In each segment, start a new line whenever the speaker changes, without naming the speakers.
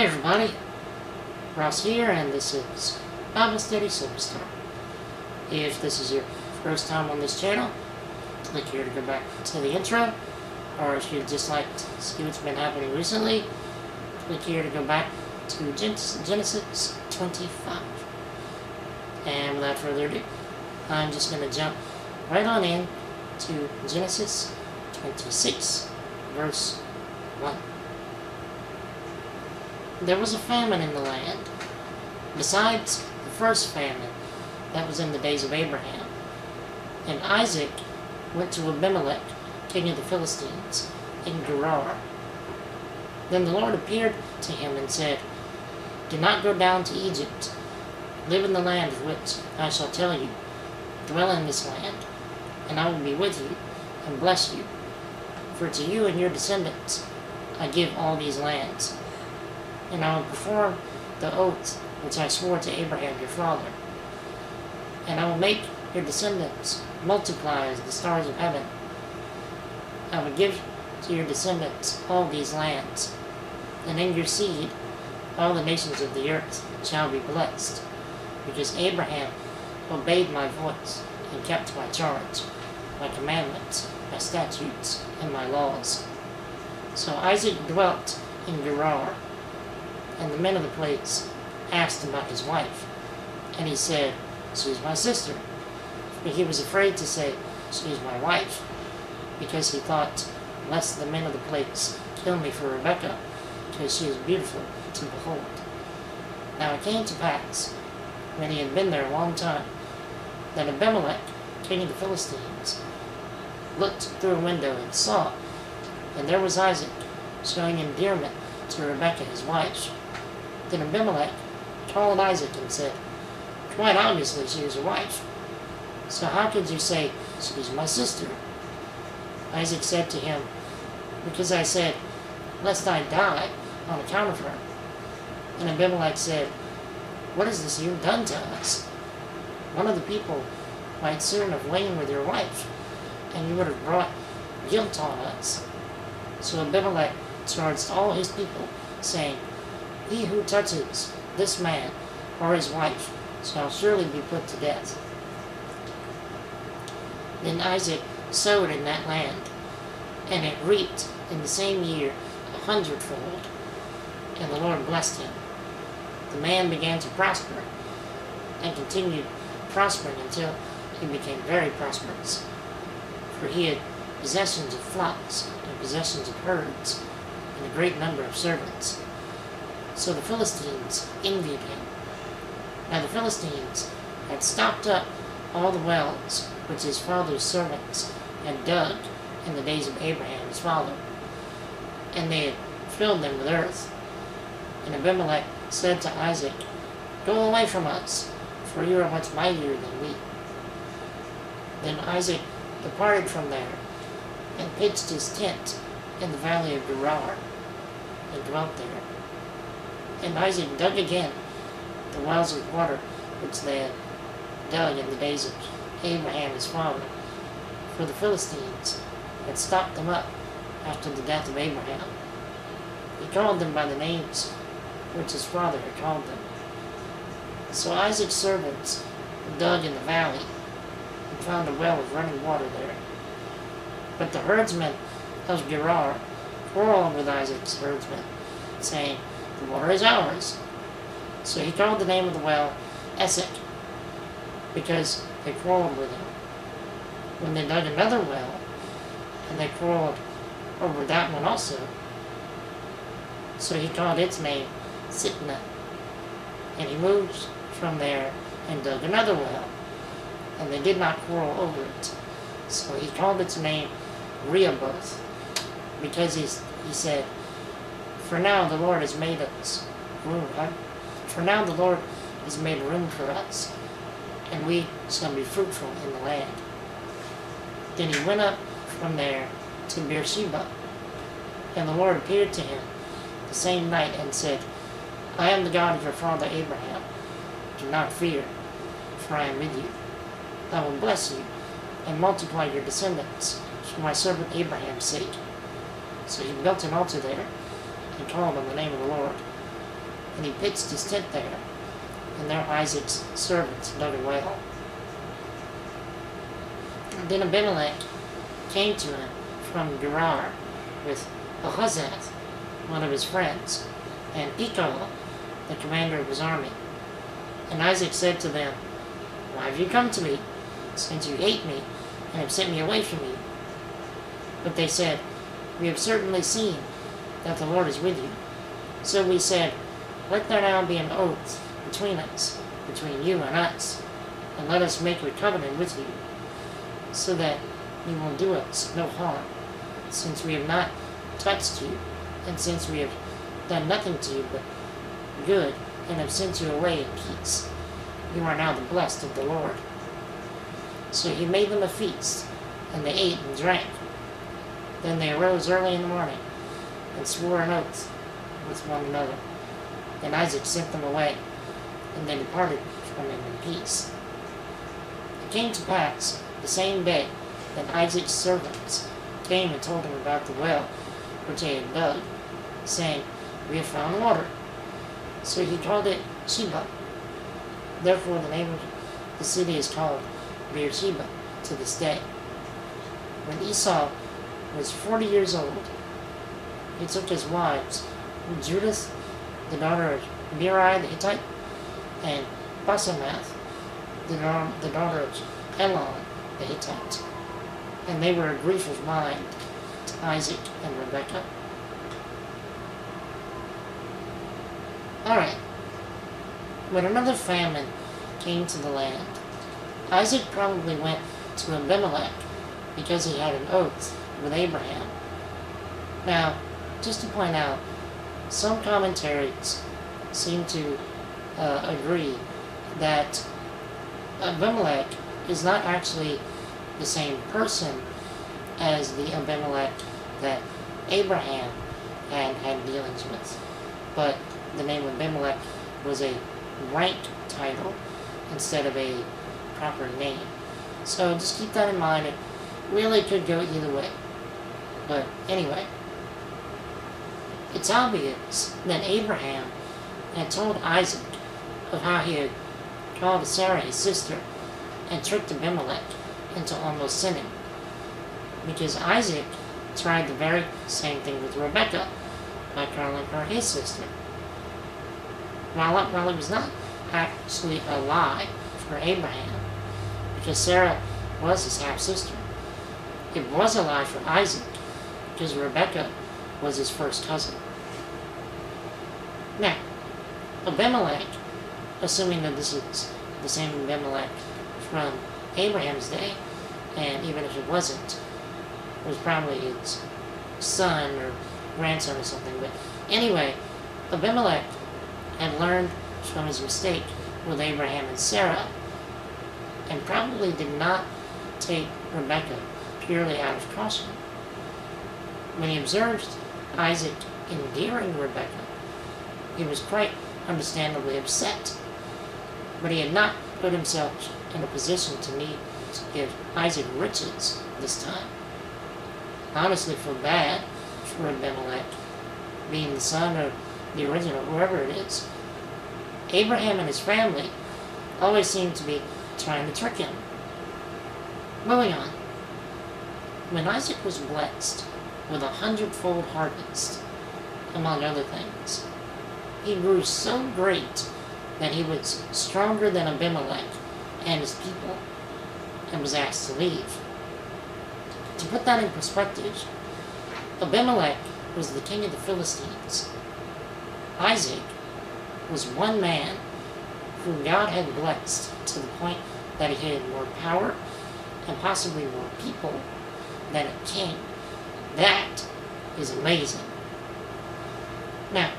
Hey everybody, Ross here, and this is Bible Study Superstar. If this is your first time on this channel, click here to go back to the intro, or if you'd just like to see what's been happening recently, click here to go back to Genesis 25. And without further ado, I'm just going to jump right on in to Genesis 26, verse 1. There was a famine in the land, besides the first famine that was in the days of Abraham. And Isaac went to Abimelech, king of the Philistines, in Gerar. Then the Lord appeared to him and said, "Do not go down to Egypt. Live in the land of which I shall tell you. Dwell in this land, and I will be with you and bless you. For to you and your descendants I give all these lands. And I will perform the oath which I swore to Abraham your father. And I will make your descendants multiply as the stars of heaven. I will give to your descendants all these lands, and in your seed all the nations of the earth shall be blessed, because Abraham obeyed my voice and kept my charge, my commandments, my statutes, and my laws." So Isaac dwelt in Gerar. And the men of the place asked about his wife. And he said, "She is my sister." But he was afraid to say, "She is my wife," because he thought, "Lest the men of the place kill me for Rebekah, because she is beautiful to behold." Now it came to pass, when he had been there a long time, that Abimelech, king of the Philistines, looked through a window and saw, and there was Isaac showing endearment to Rebekah his wife. Then Abimelech called Isaac and said, "Quite obviously she is your wife. So how could you say, 'She is my sister'?" Isaac said to him, "Because I said, 'Lest I die on account of her.'" And Abimelech said, "What is this you have done to us? One of the people might soon have lain with your wife, and you would have brought guilt on us." So Abimelech charged all his people, saying, "He who touches this man or his wife shall surely be put to death." Then Isaac sowed in that land, and it reaped in the same year 100-fold, and the Lord blessed him. The man began to prosper, and continued prospering until he became very prosperous, for he had possessions of flocks and possessions of herds, and a great number of servants. So the Philistines envied him. Now the Philistines had stopped up all the wells which his father's servants had dug in the days of Abraham his father, and they had filled them with earth. And Abimelech said to Isaac, "Go away from us, for you are much mightier than we." Then Isaac departed from there, and pitched his tent in the valley of Gerar, and dwelt there. And Isaac dug again the wells of water which they had dug in the days of Abraham his father, for the Philistines had stopped them up after the death of Abraham. He called them by the names which his father had called them. So Isaac's servants dug in the valley, and found a well of running water there. But the herdsmen of Gerar quarreled with Isaac's herdsmen, saying, "The water is ours." So he called the name of the well Esek, because they quarreled with him. When they dug another well, and they quarreled over that one also, so he called its name Sitnah. And he moved from there and dug another well, and they did not quarrel over it. So he called its name Rehoboth, because he said, For now the Lord has made room for us, and we shall be fruitful in the land." Then he went up from there to Beersheba, and the Lord appeared to him the same night and said, "I am the God of your father Abraham. Do not fear, for I am with you. I will bless you and multiply your descendants for my servant Abraham's sake." So he built an altar there and called on the name of the Lord. and he pitched his tent there, and there Isaac's servants dug a well. And then Abimelech came to him from Gerar with Ahuzzath, one of his friends, and Phicol, the commander of his army. And Isaac said to them, "Why have you come to me, since you hate me and have sent me away from you?" But they said, "We have certainly seen that the Lord is with you." So we said, "Let there now be an oath between us, between you and us, and let us make a covenant with you, so that you will do us no harm, since we have not touched you, and since we have done nothing to you but good, and have sent you away in peace. You are now the blessed of the Lord." So he made them a feast, and they ate and drank. Then they arose early in the morning, and swore an oath with one another. And Isaac sent them away, and they departed from him in peace. It came to pass the same day that Isaac's servants came and told him about the well which they had dug, saying, "We have found water." So he called it Sheba. Therefore the name of the city is called Beersheba to this day. When Esau was 40 years old, he took his wives, Judith, the daughter of Beeri the Hittite, and Basemath, the daughter of Elon the Hittite. And they were a grief of mind to Isaac and Rebekah. Alright. When another famine came to the land, Isaac probably went to Abimelech because he had an oath with Abraham. Now, just to point out, some commentaries seem to agree that Abimelech is not actually the same person as the Abimelech that Abraham had dealings with, but the name Abimelech was a rank title instead of a proper name. So just keep that in mind. It really could go either way. But anyway, it's obvious that Abraham had told Isaac of how he had called Sarah his sister and tricked Abimelech into almost sinning, because Isaac tried the very same thing with Rebekah by calling her his sister. While it was not actually a lie for Abraham, because Sarah was his half-sister, it was a lie for Isaac, because Rebekah was his first cousin. Now, Abimelech, assuming that this is the same Abimelech from Abraham's day, and even if it wasn't, it was probably his son or grandson or something. But anyway, Abimelech had learned from his mistake with Abraham and Sarah, and probably did not take Rebekah purely out of caution. When he observed Isaac endearing Rebekah, he was quite understandably upset, but he had not put himself in a position to need to give Isaac riches this time. I honestly feel bad for Abimelech, being the son of the original, whoever it is. Abraham and his family always seem to be trying to trick him. Moving on. When Isaac was blessed with 100-fold harvest, among other things, he grew so great that he was stronger than Abimelech and his people, and was asked to leave. To put that in perspective, Abimelech was the king of the Philistines. Isaac was one man whom God had blessed to the point that he had more power and possibly more people than a king. That is amazing. Now,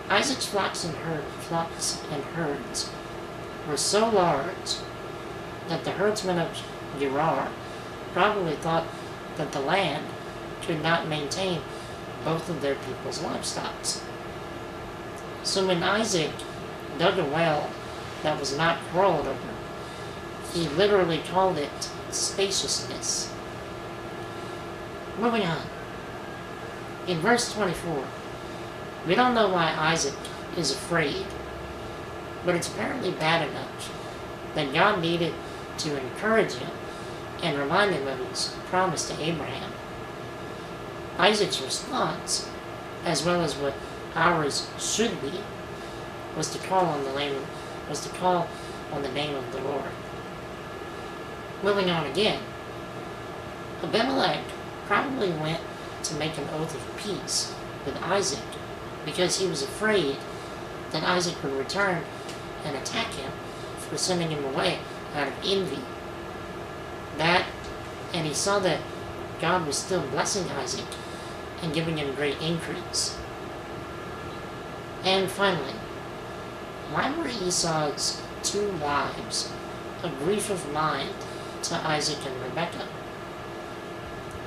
Isaac's flocks and herds were so large that the herdsmen of Gerar probably thought that the land could not maintain both of their people's livestock. So when Isaac dug a well that was not crawled over, he literally called it spaciousness. Moving on. In verse 24, we don't know why Isaac is afraid. But it's apparently bad enough that God needed to encourage him and remind him of his promise to Abraham. Isaac's response, as well as what ours should be, was to call on the name of the Lord. Moving on again, Abimelech probably went to make an oath of peace with Isaac because he was afraid that Isaac would return and attack him for sending him away out of envy. That, and he saw that God was still blessing Isaac and giving him great increase. And finally, why were Esau's 2 wives a grief of mind to Isaac and Rebekah?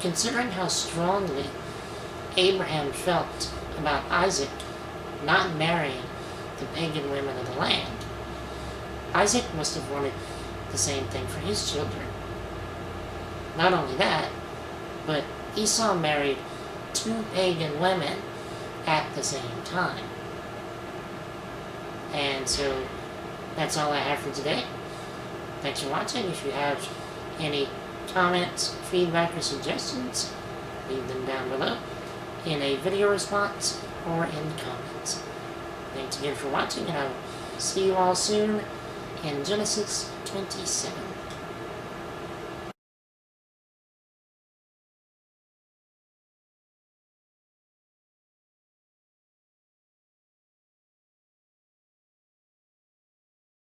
Considering how strongly Abraham felt about Isaac not marrying the pagan women of the land, Isaac must have wanted the same thing for his children. Not only that, but Esau married 2 pagan women at the same time. And so, that's all I have for today. Thanks for watching. If you have any comments, feedback, or suggestions, leave them down below in a video response or in the comments. Thanks again for watching, and I will see you all soon in Genesis 27.